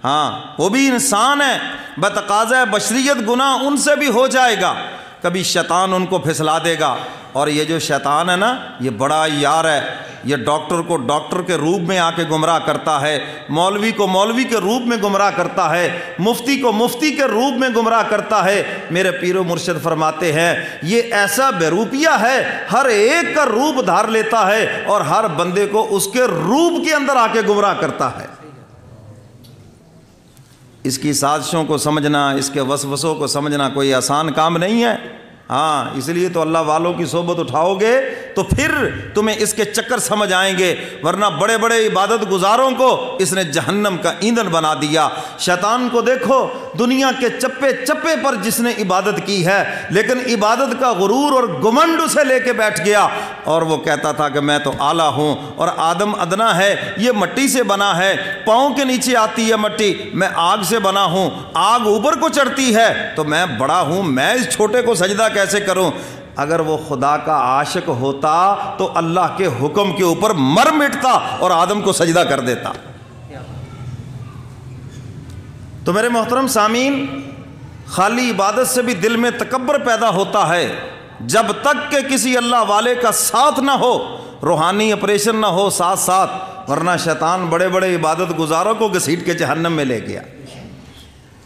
ہاں وہ بھی انسان ہے، بتقاضۂ بشریت گناہ ان سے بھی ہو جائے گا، کبھی شیطان ان کو پھسلا دے گا۔ اور یہ جو شیطان ہے نا، یہ بڑا یار ہے، یہ ڈاکٹر کو ڈاکٹر کے روپ میں آ کے گمراہ کرتا ہے، مولوی کو مولوی کے روپ میں گمراہ کرتا ہے، مفتی کو مفتی کے روپ میں گمراہ کرتا ہے۔ میرے پیر و مرشد فرماتے ہیں یہ ایسا بیروپیہ ہے، ہر ایک کا روپ دھار لیتا ہے اور ہر بندے کو اس کے روپ کے اندر آ کے گمراہ کرتا ہے۔ اس کی سازشوں کو سمجھنا، اس کے وسوسوں کو سمجھنا کوئی آسان کام نہیں ہے۔ ہاں اس لیے تو اللہ والوں کی صحبت اٹھاؤ گے تو پھر تمہیں اس کے چکر سمجھ آئیں گے، ورنہ بڑے بڑے عبادت گزاروں کو اس نے جہنم کا ایندھن بنا دیا۔ شیطان کو دیکھو، دنیا کے چپے چپے پر جس نے عبادت کی ہے، لیکن عبادت کا غرور اور گمنڈ اسے لے کے بیٹھ گیا، اور وہ کہتا تھا کہ میں تو اعلیٰ ہوں، اور آدم ادنا ہے، یہ مٹی سے بنا ہے، پاؤں کے نیچے آتی ہے مٹی، میں آگ سے بنا ہوں، آگ اوپر کو چڑھتی ہے تو میں بڑا ہوں، میں اس چھوٹے کو سجدہ کیسے کروں؟ اگر وہ خدا کا عاشق ہوتا تو اللہ کے حکم کے اوپر مر مٹتا اور آدم کو سجدہ کر دیتا۔ تو میرے محترم سامعین، خالی عبادت سے بھی دل میں تکبر پیدا ہوتا ہے جب تک کہ کسی اللہ والے کا ساتھ نہ ہو، روحانی آپریشن نہ ہو ساتھ ساتھ، ورنہ شیطان بڑے بڑے عبادت گزاروں کو گھسیٹ کے جہنم میں لے گیا۔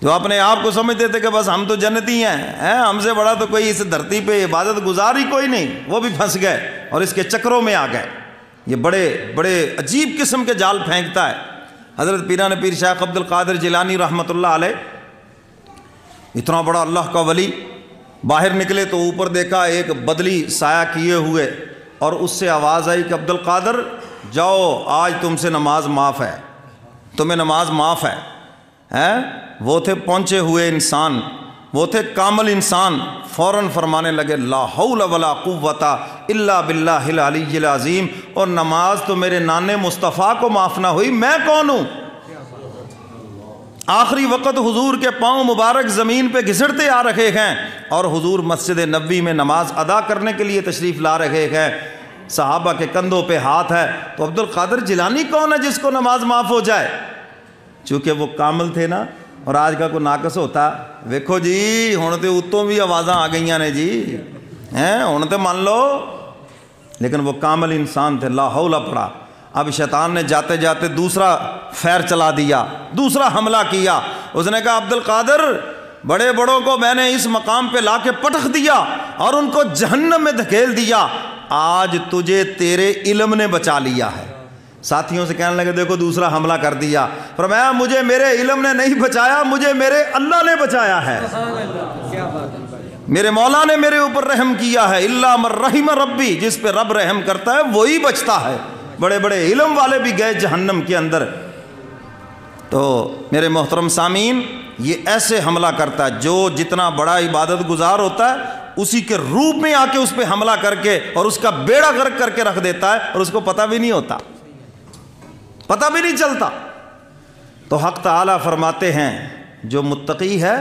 جو اپنے آپ کو سمجھتے تھے کہ بس ہم تو جنتی ہیں، ہم سے بڑا تو کوئی اس دھرتی پہ عبادت گزار ہی کوئی نہیں، وہ بھی پھنس گئے اور اس کے چکروں میں آ گئے۔ یہ بڑے بڑے عجیب قسم کے جال پھینکتا ہے۔ حضرت پیران پیر شیخ عبد القادر جیلانی رحمۃ اللہ علیہ، اتنا بڑا اللہ کا ولی، باہر نکلے تو اوپر دیکھا ایک بدلی سایہ کیے ہوئے، اور اس سے آواز آئی کہ عبد القادر جاؤ، آج تم سے نماز معاف ہے، تمہیں نماز معاف ہے۔ وہ تھے پہنچے ہوئے انسان، وہ تھے کامل انسان، فوراً فرمانے لگے لا حول ولا قوت الا باللہ العلی العظیم، اور نماز تو میرے نانے مصطفیٰ کو معاف نہ ہوئی، میں کون ہوں؟ آخری وقت حضور کے پاؤں مبارک زمین پہ گھسڑتے آ رہے ہیں، اور حضور مسجد نبوی میں نماز ادا کرنے کے لیے تشریف لا رہے ہیں، صحابہ کے کندھوں پہ ہاتھ ہے، تو عبد القادر جیلانی کون ہے جس کو نماز معاف ہو جائے؟ چونکہ وہ کامل تھے نا، اور آج کا کوئی ناقص ہوتا، ویکھو جی ہن تے اتوں بھی آوازاں آ گئیاں نے جی، ہن تے مان لو، لیکن وہ کامل انسان تھے، لا حول پڑا۔ اب شیطان نے جاتے جاتے دوسرا فیر چلا دیا، دوسرا حملہ کیا۔ اس نے کہا عبد القادر، بڑے بڑوں کو میں نے اس مقام پہ لا کے پٹخ دیا اور ان کو جہنم میں دھکیل دیا، آج تجھے تیرے علم نے بچا لیا ہے۔ ساتھیوں سے کہنے لگے دیکھو دوسرا حملہ کر دیا، فرمایا مجھے میرے علم نے نہیں بچایا، مجھے میرے اللہ نے بچایا ہے، میرے مولا نے میرے اوپر رحم کیا ہے، الا من رحم ربی، جس پہ رب رحم کرتا ہے وہی بچتا ہے۔ بڑے بڑے علم والے بھی گئے جہنم کے اندر۔ تو میرے محترم سامعین، یہ ایسے حملہ کرتا ہے، جو جتنا بڑا عبادت گزار ہوتا ہے اسی کے روپ میں آ کے اس پہ حملہ کر کے اور اس کا بیڑا غرق کر کے رکھ دیتا ہے، اور اس کو پتہ بھی نہیں ہوتا، پتہ بھی نہیں چلتا۔ تو حق تعالیٰ فرماتے ہیں جو متقی ہے،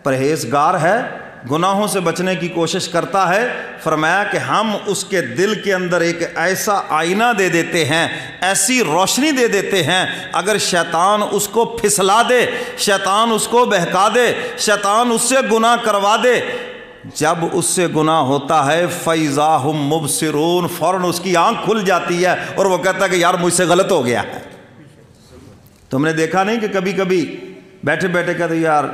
پرہیزگار ہے، گناہوں سے بچنے کی کوشش کرتا ہے، فرمایا کہ ہم اس کے دل کے اندر ایک ایسا آئینہ دے دیتے ہیں، ایسی روشنی دے دیتے ہیں، اگر شیطان اس کو پھسلا دے، شیطان اس کو بہکا دے، شیطان اس سے گناہ کروا دے، جب اس سے گناہ ہوتا ہے فَإِذَا هُمْ مُبْصِرُونَ، فوراً اس کی آنکھ کھل جاتی ہے اور وہ کہتا ہے کہ یار مجھ سے غلط ہو گیا ہے۔ تم نے دیکھا نہیں کہ کبھی کبھی بیٹھے بیٹھے کہتے یار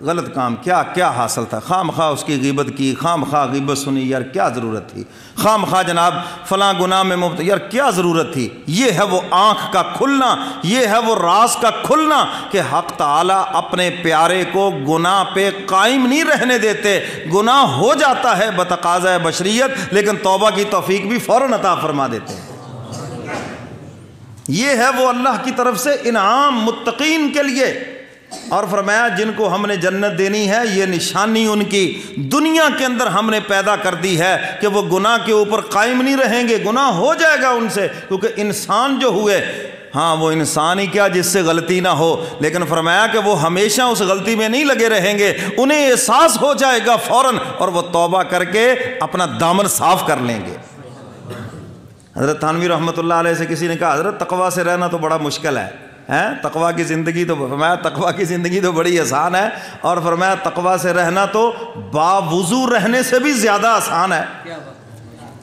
غلط کام کیا حاصل تھا، خام خواہ اس کی غیبت کی، خام خواہ غیبت سنی، یار کیا ضرورت تھی، خام خواہ جناب فلاں گناہ میں مبتلا، یار کیا ضرورت تھی۔ یہ ہے وہ آنکھ کا کھلنا، یہ ہے وہ راز کا کھلنا کہ حق تعالیٰ اپنے پیارے کو گناہ پہ قائم نہیں رہنے دیتے، گناہ ہو جاتا ہے بتقاضۂ بشریت، لیکن توبہ کی توفیق بھی فوراً عطا فرما دیتے ہیں۔ یہ ہے وہ اللہ کی طرف سے انعام متقین کے لیے، اور فرمایا جن کو ہم نے جنت دینی ہے یہ نشانی ان کی دنیا کے اندر ہم نے پیدا کر دی ہے کہ وہ گناہ کے اوپر قائم نہیں رہیں گے، گناہ ہو جائے گا ان سے، کیونکہ انسان جو ہوئے، ہاں وہ انسان ہی کیا جس سے غلطی نہ ہو، لیکن فرمایا کہ وہ ہمیشہ اس غلطی میں نہیں لگے رہیں گے، انہیں احساس ہو جائے گا فوراً، اور وہ توبہ کر کے اپنا دامن صاف کر لیں گے۔ حضرت تھانوی رحمۃ اللہ علیہ سے کسی نے کہا حضرت تقویٰ سے رہنا تو بڑا مشکل ہے، تقویٰ کی زندگی تو فرمایا تقویٰ کی زندگی تو بڑی آسان ہے، اور فرمایا تقویٰ سے رہنا تو باوضو رہنے سے بھی زیادہ آسان ہے۔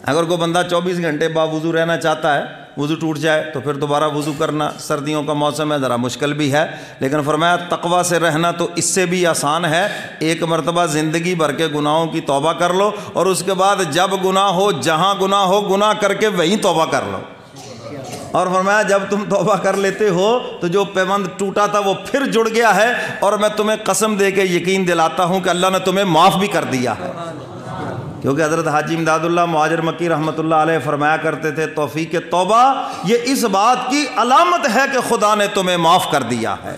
اگر کوئی بندہ 24 گھنٹے باوضو رہنا چاہتا ہے، وضو ٹوٹ جائے تو پھر دوبارہ وضو کرنا سردیوں کا موسم ہے ذرا مشکل بھی ہے، لیکن فرمایا تقویٰ سے رہنا تو اس سے بھی آسان ہے۔ ایک مرتبہ زندگی بھر کے گناہوں کی توبہ کر لو، اور اس کے بعد جب گناہ ہو، جہاں گناہ ہو، گناہ کر کے وہیں توبہ کر لو۔ اور فرمایا جب تم توبہ کر لیتے ہو تو جو پیوند ٹوٹا تھا وہ پھر جڑ گیا ہے، اور میں تمہیں قسم دے کے یقین دلاتا ہوں کہ اللہ نے تمہیں معاف بھی کر دیا ہے۔ کیونکہ حضرت حاجی امداد اللہ مہاجر مکی رحمۃ اللہ علیہ فرمایا کرتے تھے توفیق توبہ یہ اس بات کی علامت ہے کہ خدا نے تمہیں معاف کر دیا ہے۔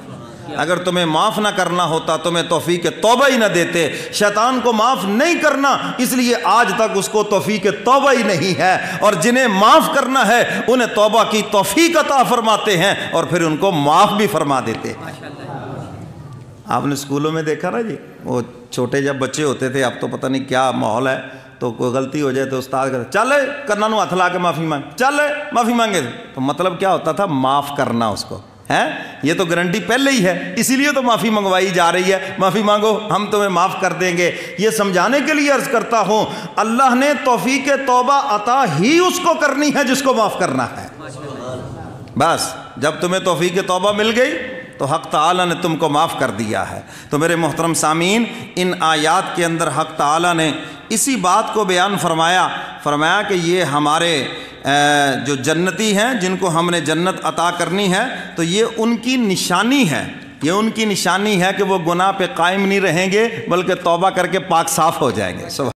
اگر تمہیں معاف نہ کرنا ہوتا تمہیں توفیق توبہ ہی نہ دیتے۔ شیطان کو معاف نہیں کرنا، اس لیے آج تک اس کو توفیق توبہ ہی نہیں ہے، اور جنہیں معاف کرنا ہے انہیں توبہ کی توفیق عطا فرماتے ہیں اور پھر ان کو معاف بھی فرما دیتے ہیں۔ آپ نے اسکولوں میں دیکھا نا جی، وہ چھوٹے جب بچے ہوتے تھے، اب تو پتہ نہیں کیا ماحول ہے، تو کوئی غلطی ہو جائے تو استاد کہتے چلے کرنا نو ہاتھ لا کے معافی مانگ، چلے معافی مانگے، تو مطلب کیا ہوتا تھا؟ معاف کرنا اس کو ہے۔ یہ تو گارنٹی پہلے ہی ہے، اسی لیے تو معافی منگوائی جا رہی ہے، معافی مانگو ہم تمہیں معاف کر دیں گے۔ یہ سمجھانے کے لیے عرض کرتا ہوں اللہ نے توفیق توبہ عطا ہی اس کو کرنی ہے جس کو معاف کرنا ہے۔ بس جب تمہیں توفیق توبہ مل گئی تو حق تعالیٰ نے تم کو معاف کر دیا ہے۔ تو میرے محترم سامعین، ان آیات کے اندر حق تعالیٰ نے اسی بات کو بیان فرمایا کہ یہ ہمارے جو جنتی ہیں جن کو ہم نے جنت عطا کرنی ہے، تو یہ ان کی نشانی ہے، یہ ان کی نشانی ہے کہ وہ گناہ پہ قائم نہیں رہیں گے بلکہ توبہ کر کے پاک صاف ہو جائیں گے۔